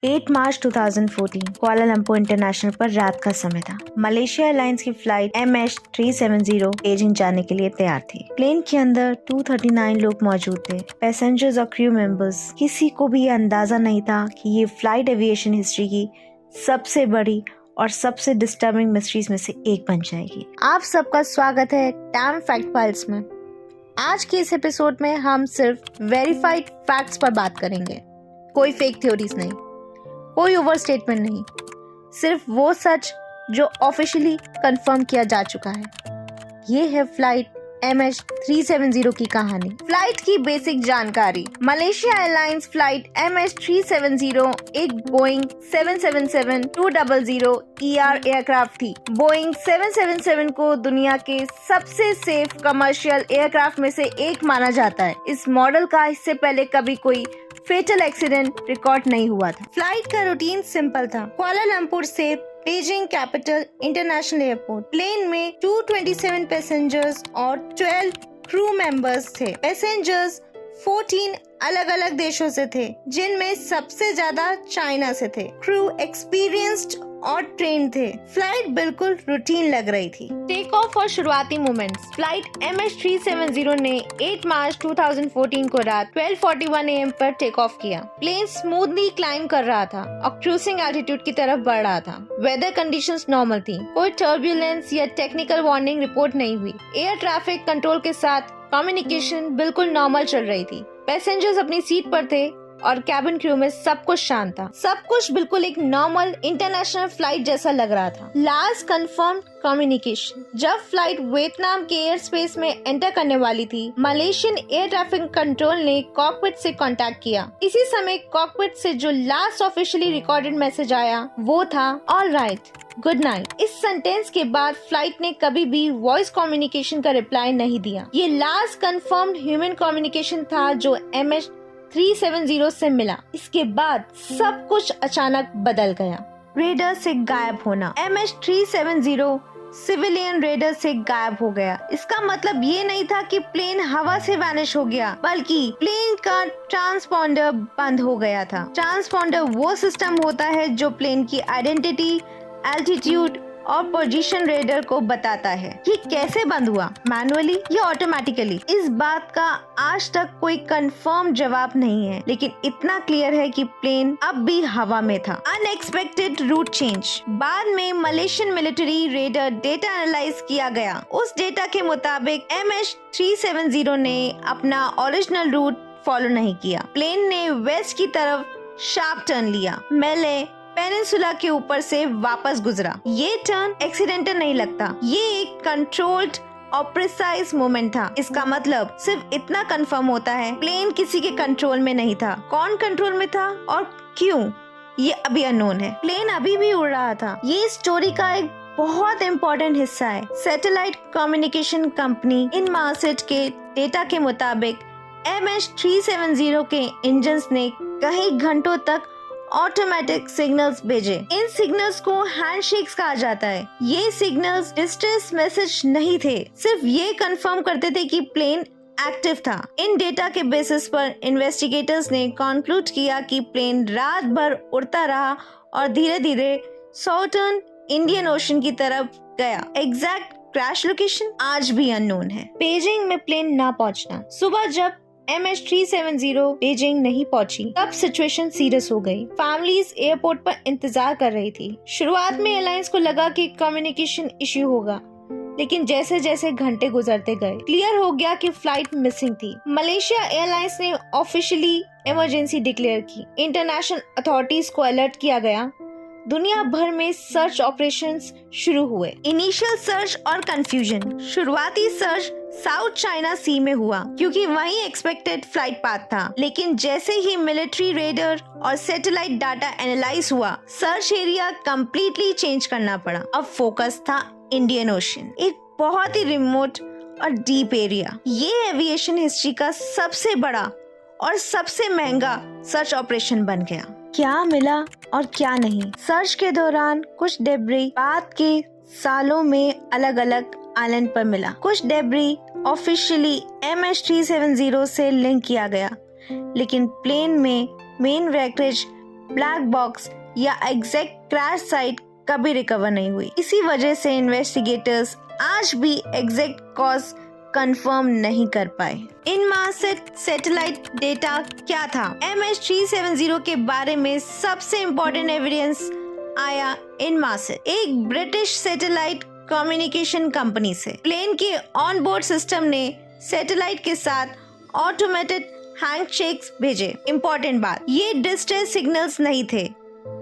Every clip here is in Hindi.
8 मार्च 2014 कुआलालंपुर इंटरनेशनल पर रात का समय था। मलेशिया एयरलाइंस की फ्लाइट MH370 बीजिंग जाने के लिए तैयार थी। प्लेन के अंदर 239 लोग मौजूद थे, पैसेंजर्स और क्रू मेंबर्स। किसी को भी ये अंदाजा नहीं था कि ये फ्लाइट एविएशन हिस्ट्री की सबसे बड़ी और सबसे डिस्टर्बिंग मिस्ट्रीज में से एक बन जाएगी। आप सबका स्वागत है टैम फैक्ट फाइल्स में। आज के इस एपिसोड में हम सिर्फ वेरीफाइड फैक्ट्स पर बात करेंगे। कोई फेक थ्योरीज नहीं, कोई ओवर स्टेटमेंट नहीं, सिर्फ वो सच जो ऑफिशियली कंफर्म किया जा चुका है। ये है फ्लाइट MH370 की कहानी। फ्लाइट की बेसिक जानकारी। मलेशिया एयरलाइंस फ्लाइट MH370 एक बोइंग 777-200 ER एयरक्राफ्ट थी। बोइंग 777 को दुनिया के सबसे सेफ कमर्शियल एयरक्राफ्ट में से एक माना जाता है। इस मॉडल का इससे पहले कभी कोई फेटल एक्सीडेंट रिकॉर्ड नहीं हुआ था। फ्लाइट का रूटीन सिंपल था। कुआलालंपुर से Beijing Capital International Airport. Plane में 227 पैसेंजर्स और 12 क्रू मेंबर्स थे। पैसेंजर्स 14 अलग अलग देशों से थे, जिनमें सबसे ज्यादा चाइना से थे। क्रू एक्सपीरियंस्ड और ट्रेन थे। फ्लाइट बिल्कुल रूटीन लग रही थी। टेक ऑफ और शुरुआती मोमेंट्स। फ्लाइट MH370 ने 8 मार्च 2014 को रात 12:41 AM पर टेक ऑफ किया। प्लेन स्मूथली क्लाइंब कर रहा था और क्रूजिंग एल्टीट्यूड की तरफ बढ़ रहा था। वेदर कंडीशंस नॉर्मल थी। कोई टर्बुलेंस या टेक्निकल वार्निंग रिपोर्ट नहीं हुई। एयर ट्रैफिक कंट्रोल के साथ कम्युनिकेशन बिल्कुल नॉर्मल चल रही थी। पैसेंजर्स अपनी सीट पर थे और कैबिन क्रू में सब कुछ शांत था। सब कुछ बिल्कुल एक नॉर्मल इंटरनेशनल फ्लाइट जैसा लग रहा था। Last confirm communication. जब फ्लाइट वियतनाम के एयर स्पेस में एंटर करने वाली थी, मलेशियन एयर ट्रैफिक कंट्रोल ने कॉकपिट से कांटेक्ट किया। इसी समय कॉकपिट से जो लास्ट ऑफिशियली रिकॉर्डेड मैसेज आया वो था ऑल राइट, गुड नाइट। इस सेंटेंस के बाद फ्लाइट ने कभी भी वॉइस कम्युनिकेशन का रिप्लाई नहीं दिया। ये लास्ट कंफर्म्ड ह्यूमन कम्युनिकेशन था जो MH370 से मिला। इसके बाद सब कुछ अचानक बदल गया। रेडर से गायब होना। MH370 सिविलियन रेडर से गायब हो गया। इसका मतलब ये नहीं था कि प्लेन हवा से वैनिश हो गया, बल्कि प्लेन का ट्रांसपॉन्डर बंद हो गया था। ट्रांसपॉन्डर वो सिस्टम होता है जो प्लेन की आइडेंटिटी, एल्टीट्यूड और पोजीशन रेडर को बताता है। ये कैसे बंद हुआ, मैनुअली या ऑटोमेटिकली? इस बात का आज तक कोई कंफर्म जवाब नहीं है, लेकिन इतना क्लियर है कि प्लेन अब भी हवा में था। Unexpected route change. बाद में Malaysian military raider data analyse किया गया। उस डेटा के मुताबिक MH370 ने अपना ओरिजिनल रूट फॉलो नहीं किया। प्लेन ने वेस्ट की तरफ शार्प टर्न लिया। मेले पेनिनसुला के ऊपर से वापस गुजरा। ये टर्न एक्सीडेंटल नहीं लगता, ये एक कंट्रोल्ड और प्रिसाइज मूवमेंट था। इसका मतलब सिर्फ इतना कंफर्म होता है, प्लेन किसी के कंट्रोल में नहीं था। कौन कंट्रोल में था और क्यों, ये अभी अननोन है। प्लेन अभी भी उड़ रहा था। ये स्टोरी का एक बहुत इम्पोर्टेंट हिस्सा है। सैटेलाइट कम्युनिकेशन कंपनी इनमार्सेट के डेटा के मुताबिक MH370 के इंजन्स ने कई घंटों तक ऑटोमेटिक सिग्नल्स भेजे। इन सिग्नल्स को हैंडशेक्स कहा जाता है। ये सिग्नल्स डिस्ट्रेस मैसेज नहीं थे, सिर्फ ये कंफर्म करते थे कि प्लेन एक्टिव था। इन डेटा के बेसिस पर इन्वेस्टिगेटर्स ने कंक्लूड किया कि प्लेन रात भर उड़ता रहा और धीरे धीरे साउथर्न इंडियन ओशन की तरफ गया। एग्जैक्ट क्रैश लोकेशन आज भी अननोन है। बीजिंग में प्लेन ना पहुंचना। सुबह जब MH370 बीजिंग नहीं पहुंची, तब सिचुएशन सीरियस हो गई। फैमिलीज एयरपोर्ट पर इंतजार कर रही थी। शुरुआत में एयरलाइंस को लगा कि कम्युनिकेशन इश्यू होगा, लेकिन जैसे जैसे घंटे गुजरते गए क्लियर हो गया कि फ्लाइट मिसिंग थी। मलेशिया एयरलाइंस ने ऑफिशियली इमरजेंसी डिक्लेयर की। इंटरनेशनल अथॉरिटीज को अलर्ट किया गया। दुनिया भर में सर्च ऑपरेशंस शुरू हुए। इनिशियल सर्च और कंफ्यूजन। शुरुआती सर्च साउथ चाइना सी में हुआ क्योंकि वही एक्सपेक्टेड फ्लाइट पाथ था, लेकिन जैसे ही मिलिट्री रेडर और सैटेलाइट डाटा एनालाइज हुआ, सर्च एरिया कंप्लीटली चेंज करना पड़ा। अब फोकस था इंडियन ओशन, एक बहुत ही रिमोट और डीप एरिया। ये एविएशन हिस्ट्री का सबसे बड़ा और सबसे महंगा सर्च ऑपरेशन बन गया। क्या मिला और क्या नहीं। सर्च के दौरान कुछ डेब्री बाद के सालों में अलग अलग आइलैंड पर मिला। कुछ डेब्री ऑफिशियली MH370 से लिंक किया गया, लेकिन प्लेन में मेन रैकेज ब्लैक बॉक्स या एग्जैक्ट क्रैश साइट कभी रिकवर नहीं हुई। इसी वजह से इन्वेस्टिगेटर्स आज भी एग्जैक्ट कॉज कंफर्म नहीं कर पाए। इनमार्सेट सैटेलाइट डेटा क्या था? MH370 के बारे में सबसे इम्पोर्टेंट एविडेंस आया इनमार्सेट, एक ब्रिटिश सैटेलाइट कम्युनिकेशन कंपनी से। प्लेन के ऑन बोर्ड सिस्टम ने सैटेलाइट के साथ ऑटोमेटेड हैंडशेक्स भेजे। इम्पोर्टेंट बात, ये डिस्ट्रेस सिग्नल्स नहीं थे,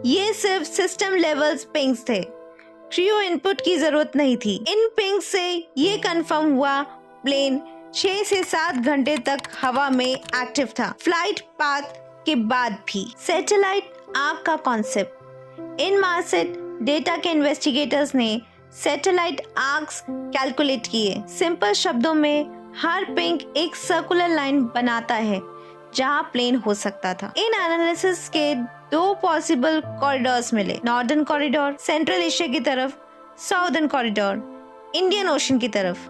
ये सिर्फ सिस्टम लेवल्स पिंग्स थे। क्रू इनपुट की जरूरत नहीं थी। इन पिंग से ये कंफर्म हुआ प्लेन 6 से 7 घंटे तक हवा में एक्टिव था, फ्लाइट पाथ के बाद भी। सैटेलाइट आर्क का कॉन्सेप्ट, इनमार्सेट डेटा के इन्वेस्टिगेटर्स ने सैटेलाइट आर्क्स कैलकुलेट किए। सिंपल शब्दों में हर पिंग एक सर्कुलर लाइन बनाता है जहां प्लेन हो सकता था। इन एनालिसिस के 2 पॉसिबल कॉरिडोर्स मिले, नॉर्दर्न कॉरिडोर सेंट्रल एशिया की तरफ, साउदर्न कॉरिडोर इंडियन ओशन की तरफ।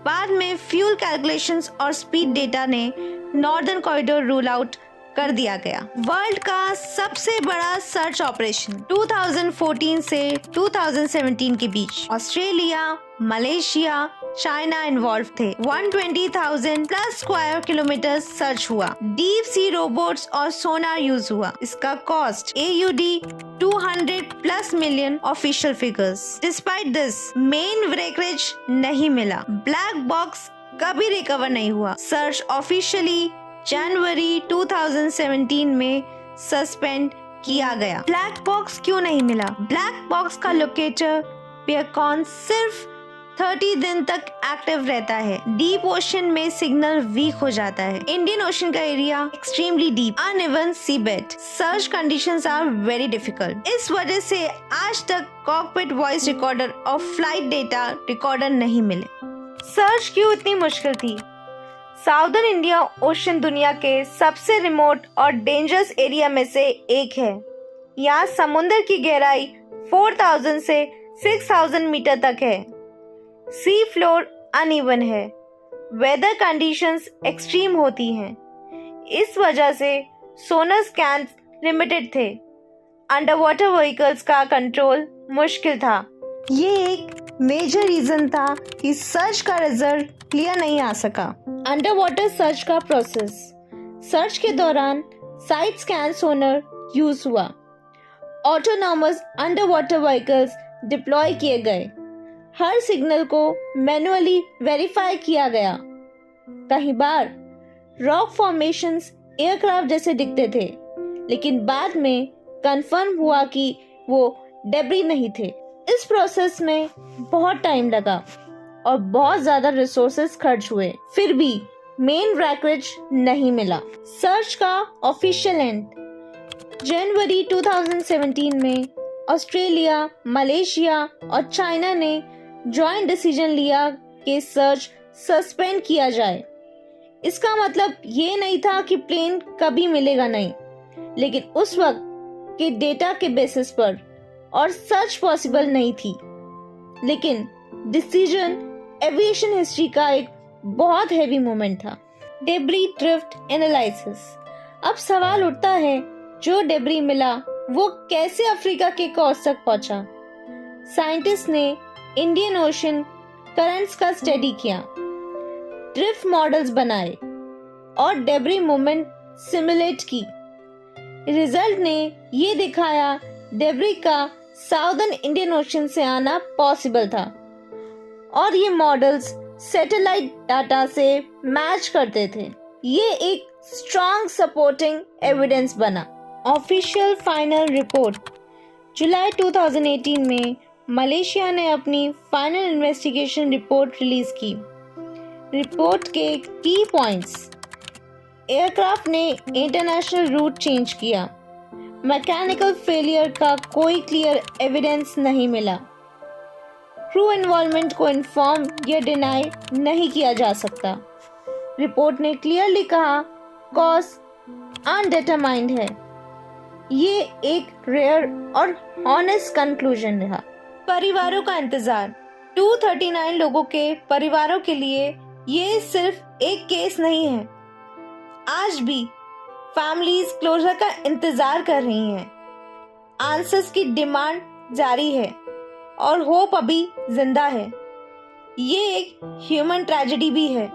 बाद में फ्यूल कैलकुलेशंस और स्पीड डेटा ने नॉर्दर्न कॉरिडोर रूल आउट कर दिया गया। वर्ल्ड का सबसे बड़ा सर्च ऑपरेशन 2014 से 2017 के बीच ऑस्ट्रेलिया, मलेशिया, चाइना इन्वॉल्व थे। 120,000 प्लस स्क्वायर किलोमीटर सर्च हुआ। डीप सी रोबोट्स और सोनार यूज हुआ। इसका cost AUD 200 plus million official figures. Despite this main wreckage नहीं मिला। ब्लैक बॉक्स कभी रिकवर नहीं हुआ। सर्च ऑफिशियली जनवरी 2017 में सस्पेंड किया गया। ब्लैक बॉक्स क्यों नहीं मिला? ब्लैक बॉक्स का लोकेटर बेकॉन सिर्फ 30 दिन तक एक्टिव रहता है। डीप ओशन में सिग्नल वीक हो जाता है। इंडियन ओशन का area extremely deep, uneven sea bed, search conditions are very difficult. इस वजह से आज तक कॉकपिट वॉइस रिकॉर्डर और फ्लाइट डेटा रिकॉर्डर नहीं मिले। सर्च क्यों इतनी मुश्किल थी? साउदर्न इंडिया ओशन दुनिया के सबसे रिमोट और डेंजरस एरिया में से एक है। यहाँ समुद्र की गहराई 4000 से 6000 मीटर तक है। सी फ्लोर अनइवन है। वेदर कंडीशंस एक्सट्रीम होती हैं। इस वजह से सोनर स्कैन लिमिटेड थे। अंडर वाटर व्हीकल्स का कंट्रोल मुश्किल था। ये एक मेजर रीजन था कि सर्च का रिजल्ट क्लियर नहीं आ सका। अंडर वाटर सर्च का प्रोसेस, सर्च के दौरान साइड स्कैन सोनर यूज हुआ। Autonomous under water vehicles deploy किए गए। हर सिग्नल को मैन्युअली वेरीफाई किया गया। कई बार रॉक फॉर्मेशंस एयरक्राफ्ट जैसे दिखते थे, लेकिन बाद में कंफर्म हुआ कि वो डेब्री नहीं थे। इस प्रोसेस में बहुत टाइम लगा और बहुत ज्यादा रिसोर्सेज खर्च हुए, फिर भी मेन व्रेकरेज नहीं मिला। सर्च का ऑफिशियल एंड जनवरी 2017 में ऑस्ट्रेलिया, मलेशिया और चाइना ने जॉइंट डिसीजन लिया कि सर्च सस्पेंड किया जाए। इसका मतलब ये नहीं था कि प्लेन कभी मिलेगा नहीं, लेकिन उस वक्त के डेटा के बेसिस पर और सर्च पॉसिबल नहीं थी। लेकिन डिसीजन एविएशन हिस्ट्री का एक बहुत हैवी मोमेंट था। Debris drift analysis. अब सवाल उठता है, जो डेब्री मिला वो कैसे अफ्रीका के कोस्ट तक पहुंचा? साइंटिस्ट ने इंडियन ओशन करंट्स का स्टडी किया, ड्रिफ्ट मॉडल्स बनाए और डेब्री मूवमेंट सिमुलेट की। रिजल्ट ने ये दिखाया डेब्री का साउदर्न इंडियन ओशन से आना पॉसिबल था और ये मॉडल्स सैटेलाइट डाटा से मैच करते थे। ये एक स्ट्रॉन्ग सपोर्टिंग एविडेंस बना। Official final report. जुलाई 2018 में मलेशिया ने अपनी फाइनल इन्वेस्टिगेशन रिपोर्ट रिलीज की। रिपोर्ट के की पॉइंट्स: एयरक्राफ्ट ने इंटरनेशनल रूट चेंज किया। मैकेनिकल फेलियर का कोई क्लियर एविडेंस नहीं मिला। क्रू इन्वॉल्वमेंट को इन्फॉर्म या डिनाई नहीं किया जा सकता। रिपोर्ट ने क्लियरली कहा कॉज अनडिटरमाइंड है। ये एक रेयर और ऑनेस्ट कंक्लूजन रहा। परिवारों का इंतजार। 239 लोगों के परिवारों के लिए ये सिर्फ एक केस नहीं है। आज भी फैमिलीज क्लोजर का इंतजार कर रही हैं। आंसर्स की डिमांड जारी है और होप अभी जिंदा है। ये एक ह्यूमन ट्रेजेडी भी है,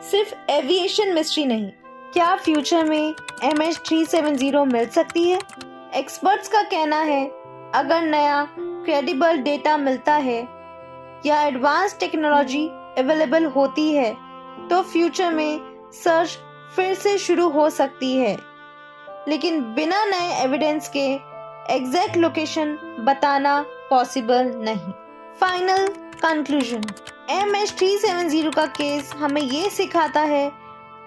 सिर्फ एविएशन मिस्ट्री नहीं। क्या फ्यूचर में MH370 मिल सकती है? एक्सपर्ट्स का कहना है अगर नया क्रेडिबल डेटा मिलता है या एडवांस टेक्नोलॉजी अवेलेबल होती है तो फ्यूचर में सर्च फिर से शुरू हो सकती है, लेकिन बिना नए एविडेंस के एग्जैक्ट लोकेशन बताना पॉसिबल नहीं। फाइनल कंक्लूजन, MH370 का केस हमें ये सिखाता है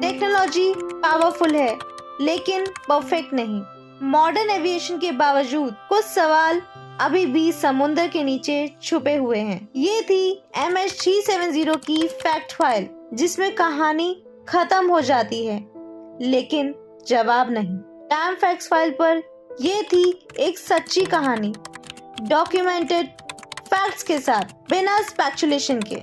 टेक्नोलॉजी पावरफुल है लेकिन परफेक्ट नहीं। मॉडर्न एविएशन के बावजूद कुछ सवाल अभी भी समुद्र के नीचे छुपे हुए हैं। ये थी MH370 की फैक्ट फाइल, जिसमें कहानी खत्म हो जाती है लेकिन जवाब नहीं। टाइम फैक्ट्स फाइल पर ये थी एक सच्ची कहानी, डॉक्यूमेंटेड फैक्ट्स के साथ, बिना स्पेकुलेशन के।